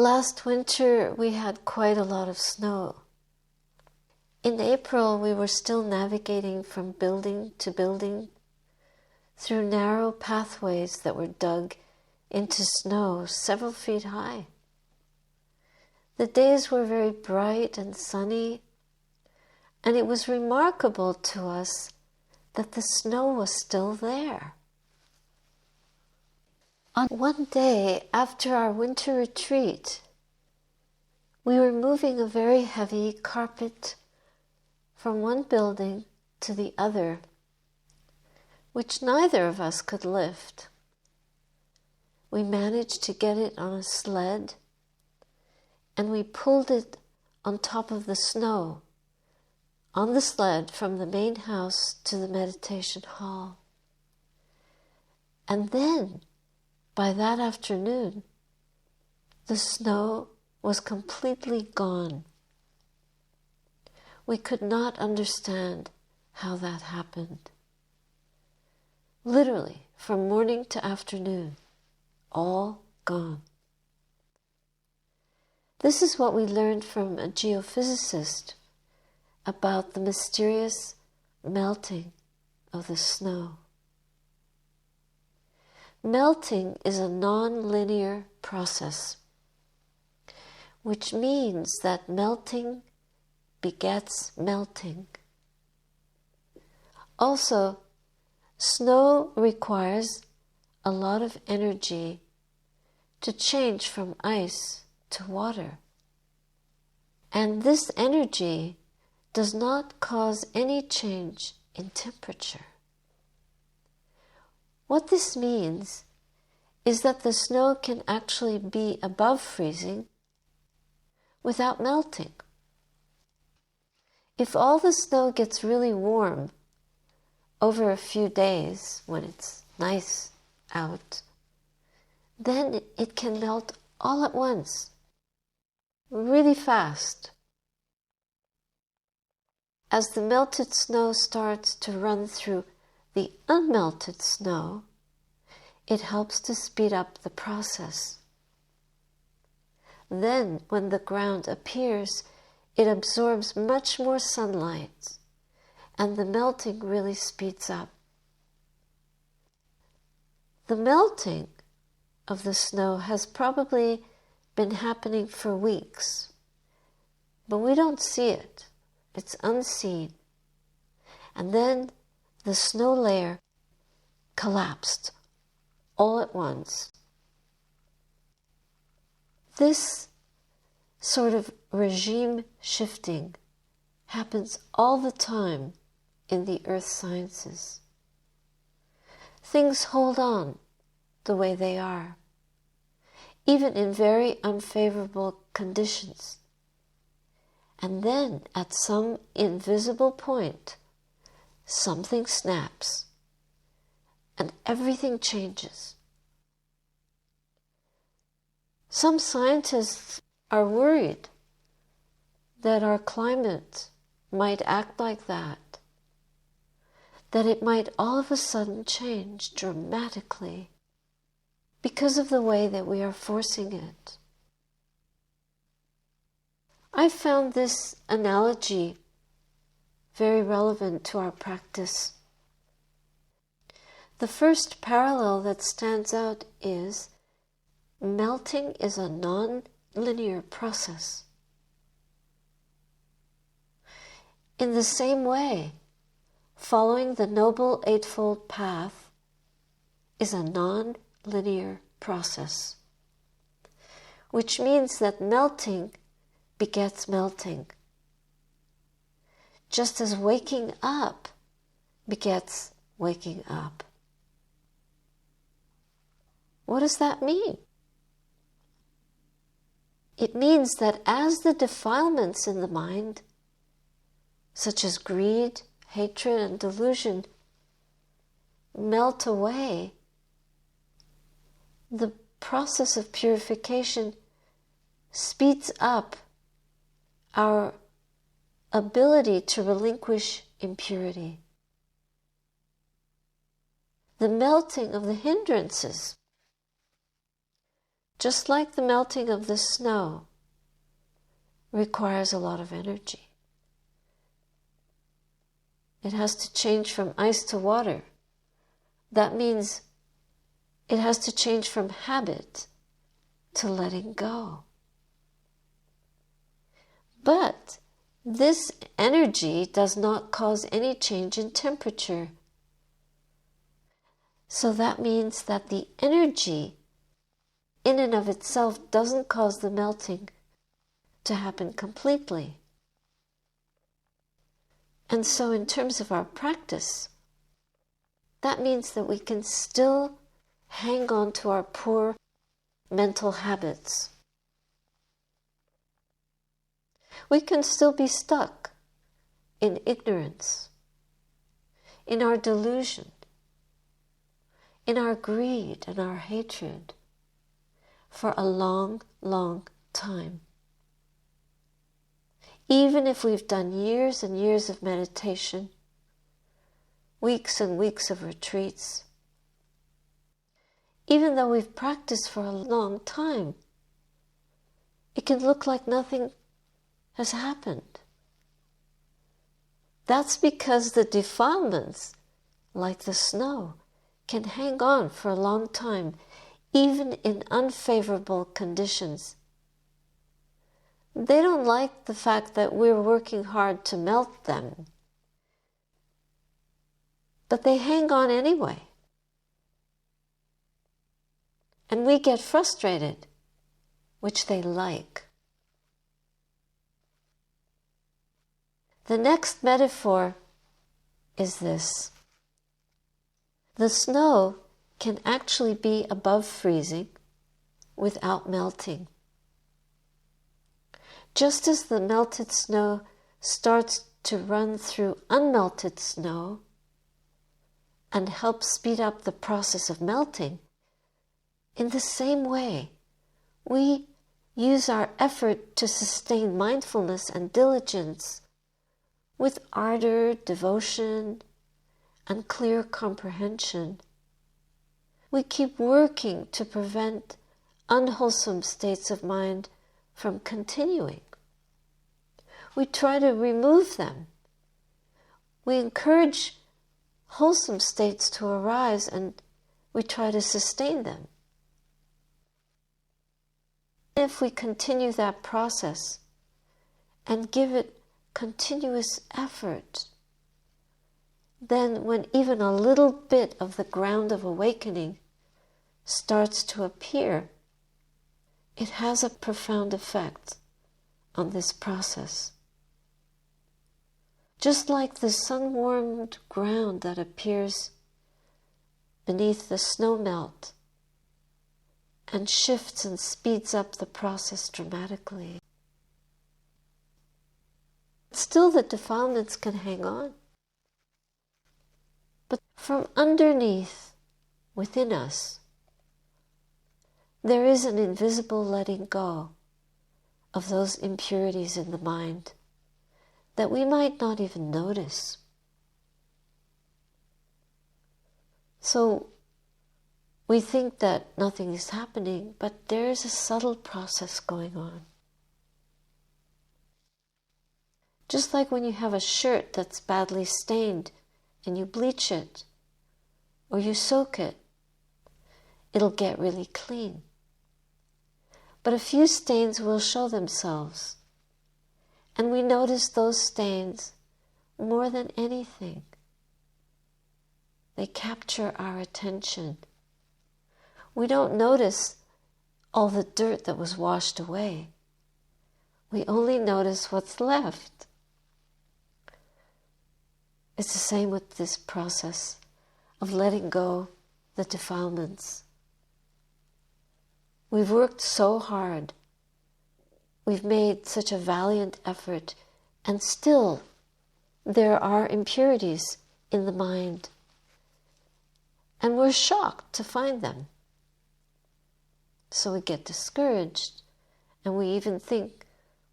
Last winter we had quite a lot of snow. In April we were still navigating from building to building through narrow pathways that were dug into snow several feet high. The days were very bright and sunny, and it was remarkable to us that the snow was still there. On one day after our winter retreat, we were moving a very heavy carpet from one building to the other, which neither of us could lift. We managed to get it on a sled, and we pulled it on top of the snow on the sled from the main house to the meditation hall. And then, by that afternoon, the snow was completely gone. We could not understand how that happened. Literally, from morning to afternoon, all gone. This is what we learned from a geophysicist about the mysterious melting of the snow. Melting is a non-linear process, which means that melting begets melting. Also, snow requires a lot of energy to change from ice to water. And this energy does not cause any change in temperature. What this means is that the snow can actually be above freezing without melting. If all the snow gets really warm over a few days when it's nice out, then it can melt all at once, really fast. As the melted snow starts to run through the unmelted snow, it helps to speed up the process. Then, when the ground appears, it absorbs much more sunlight, and the melting really speeds up. The melting of the snow has probably been happening for weeks, but we don't see it. It's unseen. And then the snow layer collapsed all at once. This sort of regime shifting happens all the time in the earth sciences. Things hold on the way they are, even in very unfavorable conditions. And then, at some invisible point, something snaps, and everything changes. Some scientists are worried that our climate might act like that it might all of a sudden change dramatically because of the way that we are forcing it. I found this analogy very relevant to our practice. The first parallel that stands out is melting is a non-linear process. In the same way, following the Noble Eightfold Path is a non-linear process, which means that melting begets melting, just as waking up begets waking up. What does that mean? It means that as the defilements in the mind, such as greed, hatred, and delusion, melt away, the process of purification speeds up our ability to relinquish impurity. The melting of the hindrances just like the melting of the snow requires a lot of energy. It has to change from ice to water. That means it has to change from habit to letting go. But this energy does not cause any change in temperature. So that means that the energy in and of itself doesn't cause the melting to happen completely. And so in terms of our practice, that means that we can still hang on to our poor mental habits. We can still be stuck in ignorance, in our delusion, in our greed and our hatred for a long, long time. Even if we've done years and years of meditation, weeks and weeks of retreats, even though we've practiced for a long time, it can look like nothing has happened. That's because the defilements, like the snow, can hang on for a long time, even in unfavorable conditions. They don't like the fact that we're working hard to melt them, but they hang on anyway. And we get frustrated, which they like. The next metaphor is this. The snow can actually be above freezing without melting. Just as the melted snow starts to run through unmelted snow and helps speed up the process of melting, in the same way, we use our effort to sustain mindfulness and diligence with ardor, devotion, and clear comprehension. We keep working to prevent unwholesome states of mind from continuing. We try to remove them. We encourage wholesome states to arise and we try to sustain them. If we continue that process and give it continuous effort, then when even a little bit of the ground of awakening starts to appear, it has a profound effect on this process. Just like the sun-warmed ground that appears beneath the snow melt and shifts and speeds up the process dramatically. Still the defilements can hang on. But from underneath, within us, there is an invisible letting go of those impurities in the mind that we might not even notice. So we think that nothing is happening, but there is a subtle process going on. Just like when you have a shirt that's badly stained and you bleach it or you soak it, it'll get really clean. But a few stains will show themselves, and we notice those stains more than anything. They capture our attention. We don't notice all the dirt that was washed away. We only notice what's left. It's the same with this process of letting go the defilements. We've worked so hard. We've made such a valiant effort, and still there are impurities in the mind. And we're shocked to find them. So we get discouraged, and we even think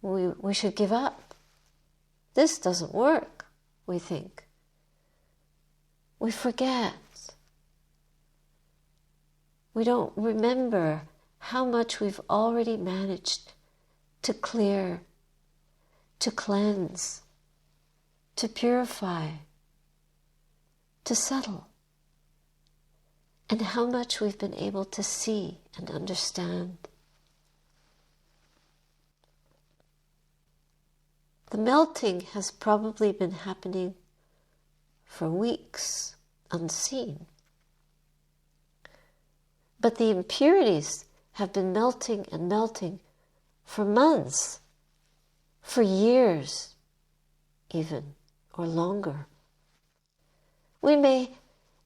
we should give up. This doesn't work, we think. We forget. We don't remember how much we've already managed to clear, to cleanse, to purify, to settle, and how much we've been able to see and understand. The melting has probably been happening for weeks, unseen. But the impurities have been melting and melting for months, for years even, or longer. We may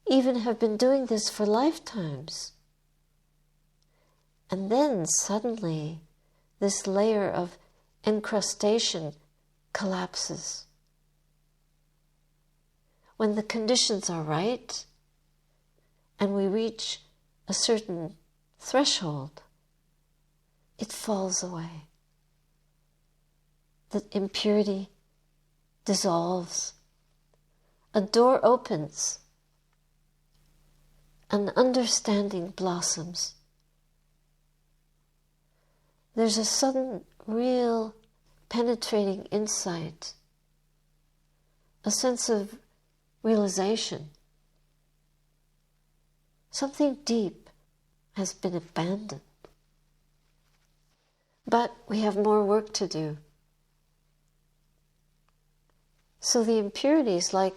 even have been doing this for lifetimes. And then suddenly this layer of encrustation collapses. When the conditions are right and we reach a certain threshold, it falls away. The impurity dissolves. A door opens. An understanding blossoms. There's a sudden, real, penetrating insight, a sense of realization. Something deep has been abandoned. But we have more work to do. So the impurities, like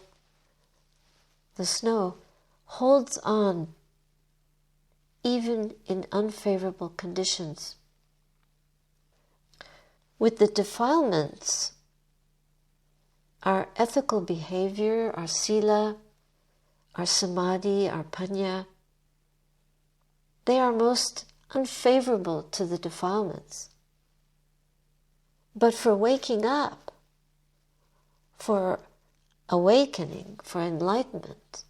the snow, holds on even in unfavorable conditions. With the defilements, our ethical behavior, our sila, our samadhi, our panya, they are most unfavorable to the defilements. But for waking up, for awakening, for enlightenment,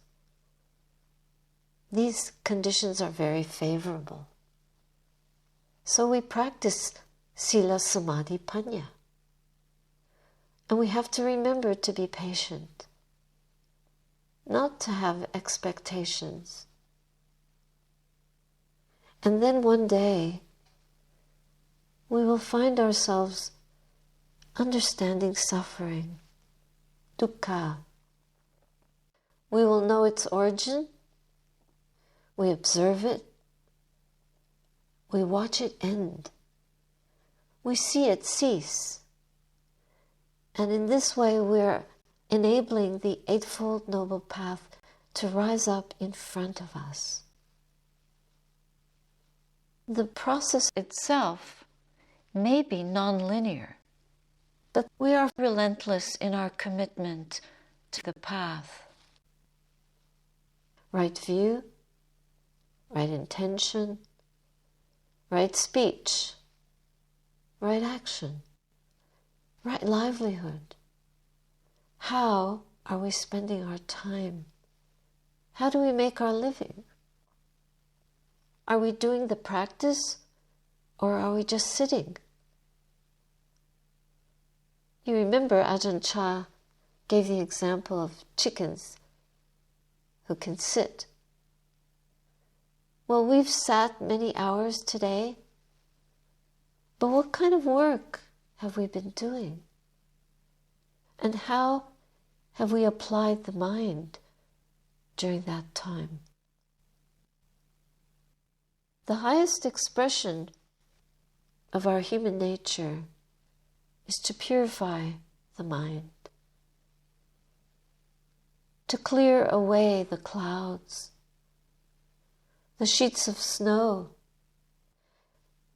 these conditions are very favorable. So we practice sila, samadhi, panya. And we have to remember to be patient, not to have expectations. And then one day, we will find ourselves understanding suffering, dukkha. We will know its origin, we observe it, we watch it end, we see it cease. And in this way we're enabling the Eightfold Noble Path to rise up in front of us. The process itself may be non-linear, but we are relentless in our commitment to the path. Right view, right intention, right speech, right action, right livelihood. How are we spending our time? How do we make our living? Are we doing the practice or are we just sitting? You remember Ajahn Chah gave the example of chickens who can sit. Well, we've sat many hours today, but what kind of work have we been doing? And how have we applied the mind during that time? The highest expression of our human nature is to purify the mind, to clear away the clouds, the sheets of snow,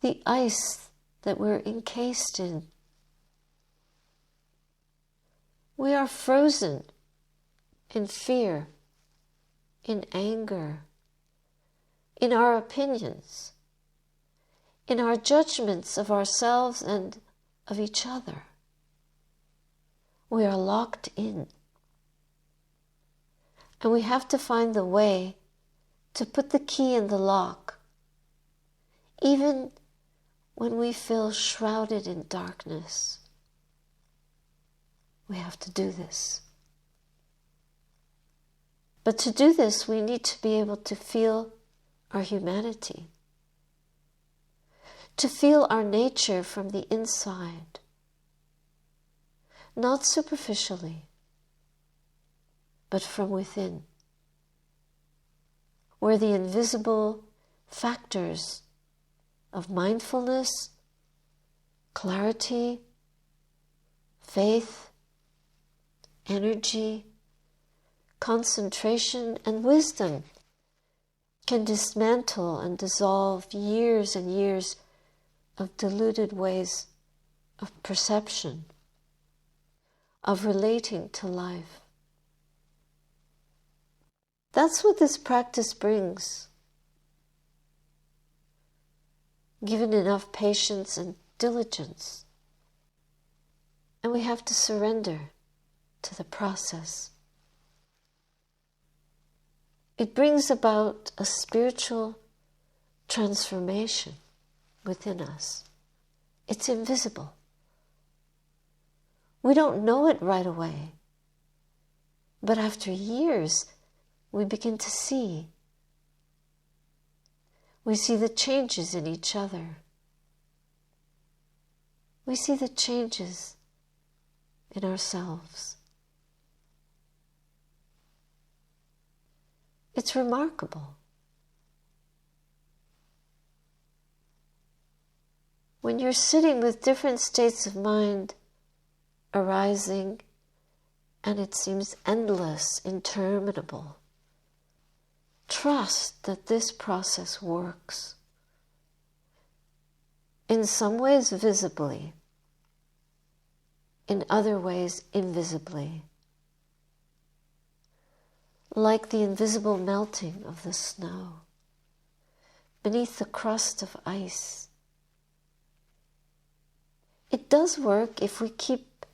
the ice that we're encased in. We are frozen in fear, in anger, in our opinions, in our judgments of ourselves and of each other. We are locked in. And we have to find the way to put the key in the lock, even when we feel shrouded in darkness. We have to do this. But to do this, we need to be able to feel our humanity. to feel our nature from the inside, not superficially, but from within, where the invisible factors of mindfulness, clarity, faith, energy, concentration, and wisdom can dismantle and dissolve years and years of deluded ways of perception, of relating to life. That's what this practice brings. Given enough patience and diligence, and we have to surrender to the process. It brings about a spiritual transformation within us. It's invisible. We don't know it right away, but after years, we begin to see. We see the changes in each other. We see the changes in ourselves. It's remarkable. When you're sitting with different states of mind arising, and it seems endless, interminable, trust that this process works. In some ways visibly, in other ways invisibly, like the invisible melting of the snow beneath the crust of ice. It does work if we keep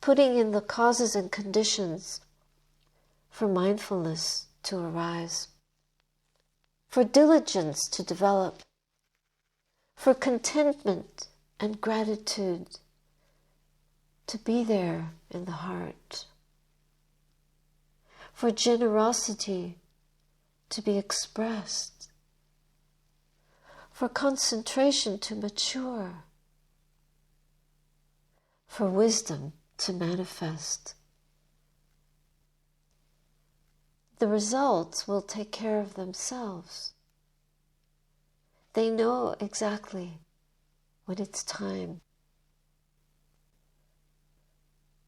putting in the causes and conditions for mindfulness to arise, for diligence to develop, for contentment and gratitude to be there in the heart, for generosity to be expressed, for concentration to mature, for wisdom to manifest. The results will take care of themselves. They know exactly when it's time.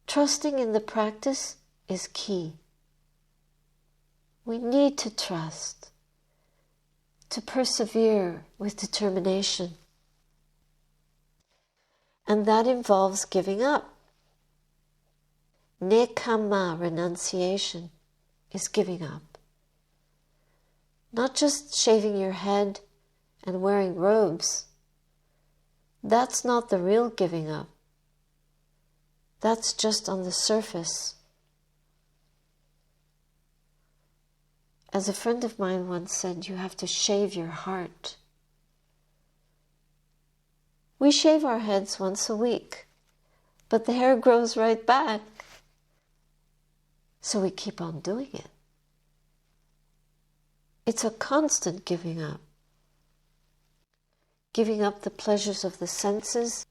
Trusting in the practice is key. We need to trust, to persevere with determination. And that involves giving up. Nekkhamma, renunciation, is giving up. Not just shaving your head and wearing robes. That's not the real giving up. That's just on the surface. As a friend of mine once said, you have to shave your heart. We shave our heads once a week, but the hair grows right back. So we keep on doing it. It's a constant giving up. Giving up the pleasures of the senses.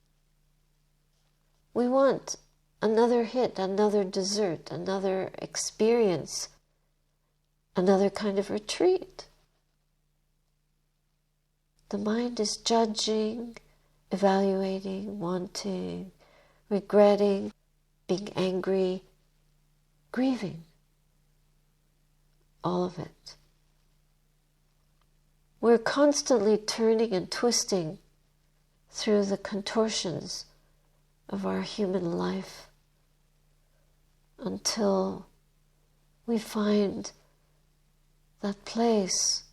We want another hit, another dessert, another experience, another kind of retreat. The mind is judging, evaluating, wanting, regretting, being angry, grieving. All of it. We're constantly turning and twisting through the contortions of our human life until we find that place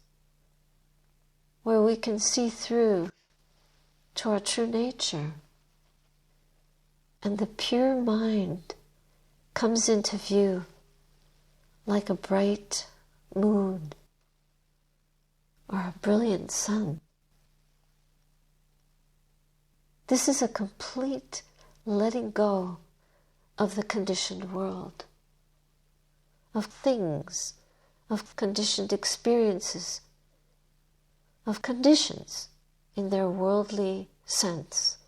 where we can see through to our true nature. And the pure mind comes into view like a bright moon or a brilliant sun. This is a complete letting go of the conditioned world, of things, of conditioned experiences, of conditions. in their worldly sense,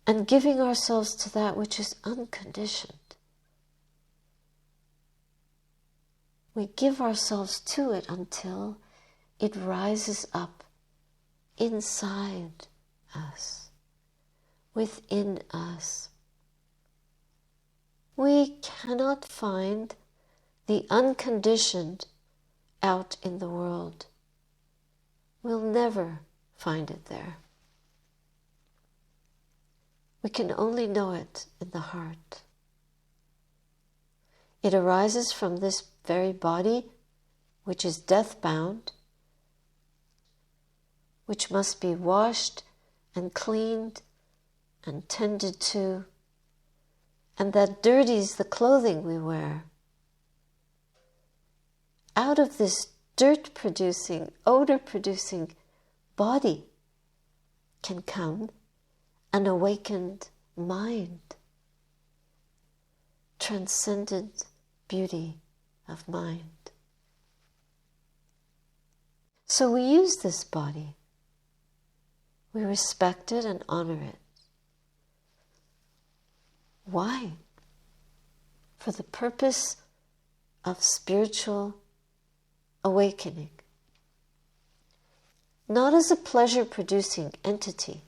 and giving ourselves to that which is unconditioned. We give ourselves to it until it rises up inside us, within us. We cannot find the unconditioned out in the world. We'll never find it there. We can only know it in the heart. It arises from this very body, which is death-bound, which must be washed and cleaned and tended to, and that dirties the clothing we wear. Out of this dirt-producing, odor-producing body can come an awakened mind, transcendent beauty of mind. So we use this body. We respect it and honor it. Why? For the purpose of spiritual awakening. Not as a pleasure-producing entity.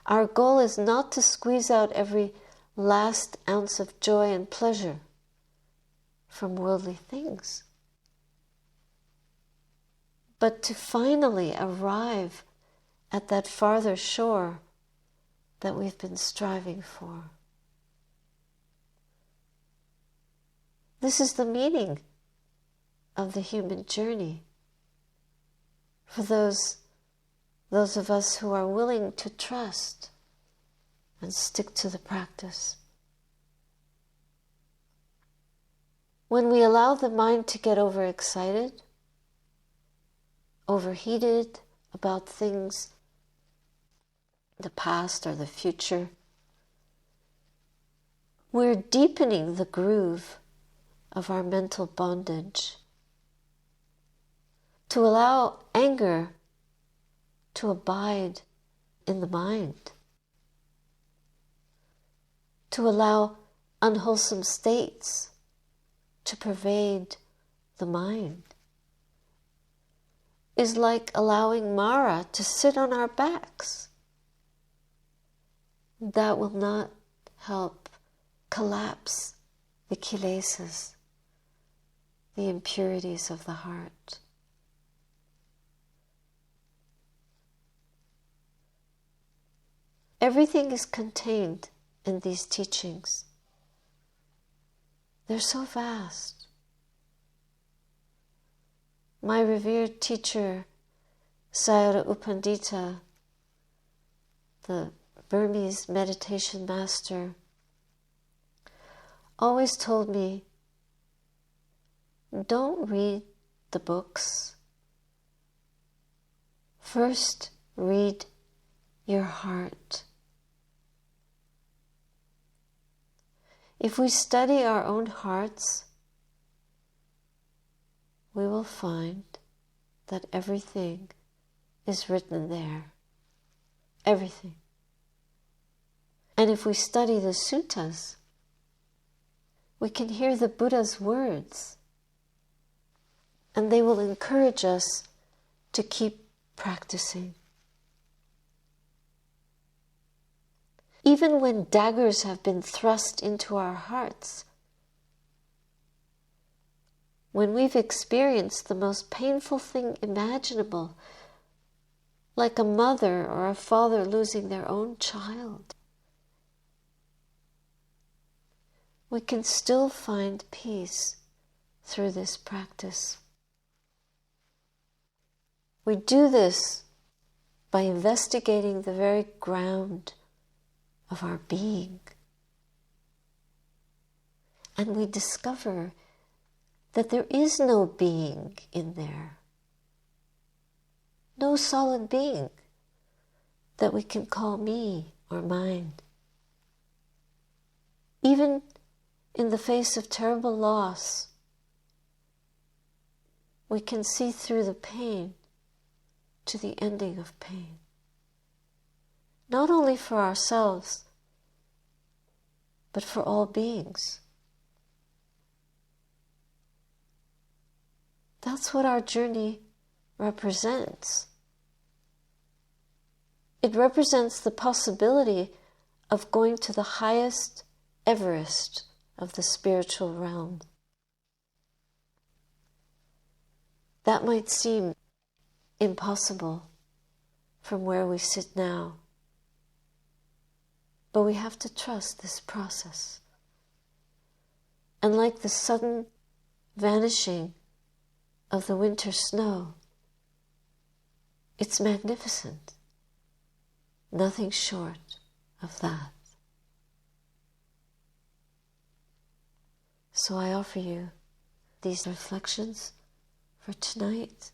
Our goal is not to squeeze out every last ounce of joy and pleasure from worldly things, but to finally arrive at that farther shore that we've been striving for. This is the meaning of the human journey for those of us who are willing to trust and stick to the practice. When we allow the mind to get overexcited, overheated about things, the past or the future, we're deepening the groove of our mental bondage. To allow anger to abide in the mind, to allow unwholesome states to pervade the mind, is like allowing Mara to sit on our backs. That will not help collapse the kilesas, the impurities of the heart. Everything is contained in these teachings. They're so vast. My revered teacher, Sayadaw U Pandita, the Burmese meditation master, always told me, don't read the books. First, read your heart. If we study our own hearts, we will find that everything is written there. Everything. And if we study the suttas, we can hear the Buddha's words, and they will encourage us to keep practicing. Even when daggers have been thrust into our hearts, when we've experienced the most painful thing imaginable, like a mother or a father losing their own child, we can still find peace through this practice. We do this by investigating the very ground of our being. And we discover that there is no being in there. No solid being that we can call me or mine. Even in the face of terrible loss we can see through the pain to the ending of pain. Not only for ourselves, but for all beings. That's what our journey represents. It represents the possibility of going to the highest Everest of the spiritual realm. That might seem impossible from where we sit now, but we have to trust this process. And like the sudden vanishing of the winter snow, it's magnificent. Nothing short of that. So I offer you these reflections for tonight.